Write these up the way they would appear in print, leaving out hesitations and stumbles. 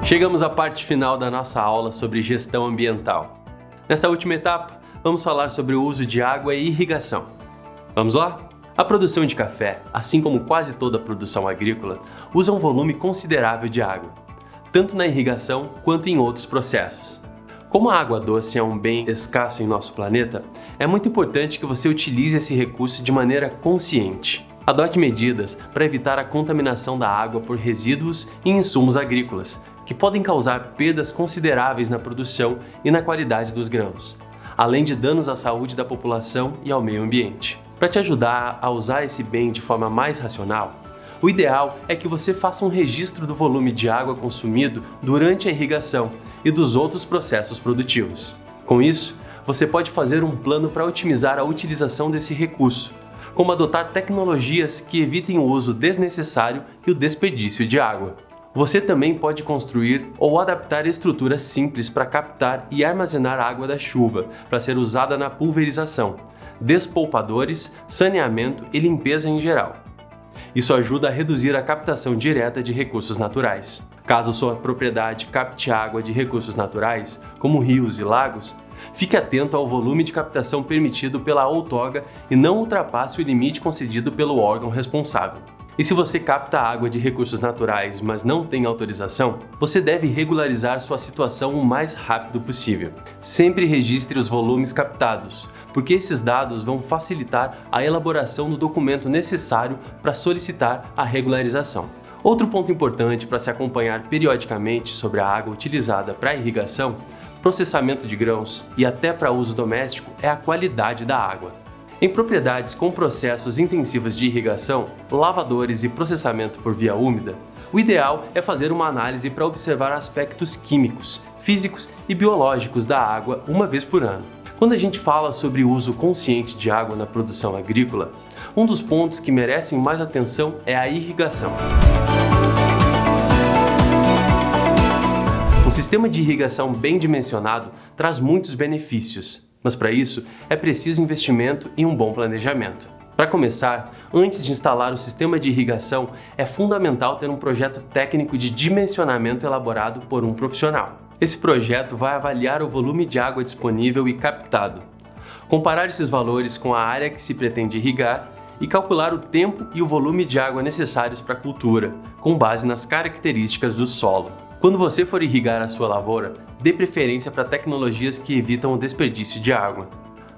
Chegamos à parte final da nossa aula sobre gestão ambiental. Nessa última etapa, vamos falar sobre o uso de água e irrigação. Vamos lá? A produção de café, assim como quase toda a produção agrícola, usa um volume considerável de água, tanto na irrigação quanto em outros processos. Como a água doce é um bem escasso em nosso planeta, é muito importante que você utilize esse recurso de maneira consciente. Adote medidas para evitar a contaminação da água por resíduos e insumos agrícolas, que podem causar perdas consideráveis na produção e na qualidade dos grãos, além de danos à saúde da população e ao meio ambiente. Para te ajudar a usar esse bem de forma mais racional, o ideal é que você faça um registro do volume de água consumido durante a irrigação e dos outros processos produtivos. Com isso, você pode fazer um plano para otimizar a utilização desse recurso, como adotar tecnologias que evitem o uso desnecessário e o desperdício de água. Você também pode construir ou adaptar estruturas simples para captar e armazenar a água da chuva para ser usada na pulverização, despolpadores, saneamento e limpeza em geral. Isso ajuda a reduzir a captação direta de recursos naturais. Caso sua propriedade capte água de recursos naturais, como rios e lagos, fique atento ao volume de captação permitido pela outorga e não ultrapasse o limite concedido pelo órgão responsável. E se você capta água de recursos naturais, mas não tem autorização, você deve regularizar sua situação o mais rápido possível. Sempre registre os volumes captados, porque esses dados vão facilitar a elaboração do documento necessário para solicitar a regularização. Outro ponto importante para se acompanhar periodicamente sobre a água utilizada para irrigação, processamento de grãos e até para uso doméstico é a qualidade da água. Em propriedades com processos intensivos de irrigação, lavadores e processamento por via úmida, o ideal é fazer uma análise para observar aspectos químicos, físicos e biológicos da água uma vez por ano. Quando a gente fala sobre o uso consciente de água na produção agrícola, um dos pontos que merecem mais atenção é a irrigação. Um sistema de irrigação bem dimensionado traz muitos benefícios, mas para isso é preciso investimento e um bom planejamento. Para começar, antes de instalar o sistema de irrigação, é fundamental ter um projeto técnico de dimensionamento elaborado por um profissional. Esse projeto vai avaliar o volume de água disponível e captado, comparar esses valores com a área que se pretende irrigar e calcular o tempo e o volume de água necessários para a cultura, com base nas características do solo. Quando você for irrigar a sua lavoura, dê preferência para tecnologias que evitam o desperdício de água.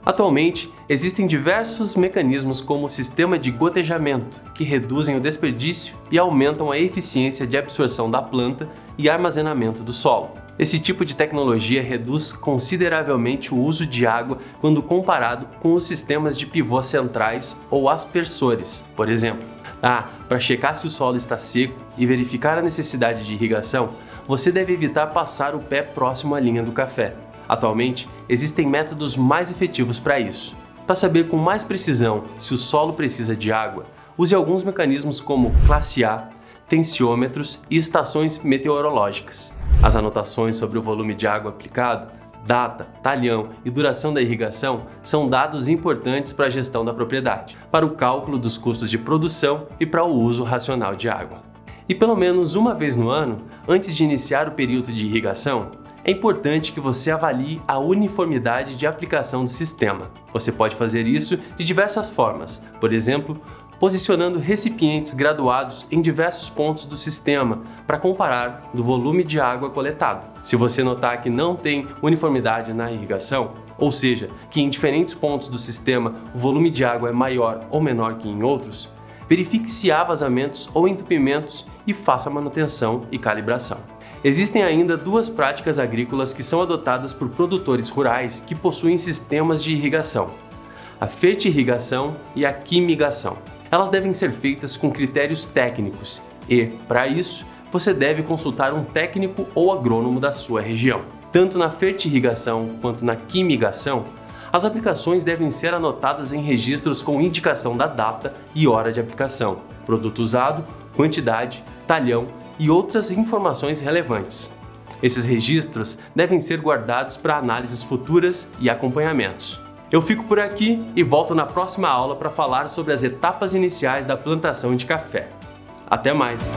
Atualmente, existem diversos mecanismos como o sistema de gotejamento, que reduzem o desperdício e aumentam a eficiência de absorção da planta e armazenamento do solo. Esse tipo de tecnologia reduz consideravelmente o uso de água quando comparado com os sistemas de pivô centrais ou aspersores, por exemplo. Para checar se o solo está seco e verificar a necessidade de irrigação, você deve evitar passar o pé próximo à linha do café. Atualmente, existem métodos mais efetivos para isso. Para saber com mais precisão se o solo precisa de água, use alguns mecanismos como classe A, tensiômetros e estações meteorológicas. As anotações sobre o volume de água aplicado, data, talhão e duração da irrigação são dados importantes para a gestão da propriedade, para o cálculo dos custos de produção e para o uso racional de água. E pelo menos uma vez no ano, antes de iniciar o período de irrigação, é importante que você avalie a uniformidade de aplicação do sistema. Você pode fazer isso de diversas formas, por exemplo, posicionando recipientes graduados em diversos pontos do sistema para comparar do volume de água coletado. Se você notar que não tem uniformidade na irrigação, ou seja, que em diferentes pontos do sistema o volume de água é maior ou menor que em outros, verifique se há vazamentos ou entupimentos e faça manutenção e calibração. Existem ainda duas práticas agrícolas que são adotadas por produtores rurais que possuem sistemas de irrigação: a fertirrigação e a quimigação. Elas devem ser feitas com critérios técnicos e, para isso, você deve consultar um técnico ou agrônomo da sua região. Tanto na fertirrigação quanto na quimigação, as aplicações devem ser anotadas em registros com indicação da data e hora de aplicação, produto usado, quantidade, talhão e outras informações relevantes. Esses registros devem ser guardados para análises futuras e acompanhamentos. Eu fico por aqui e volto na próxima aula para falar sobre as etapas iniciais da plantação de café. Até mais!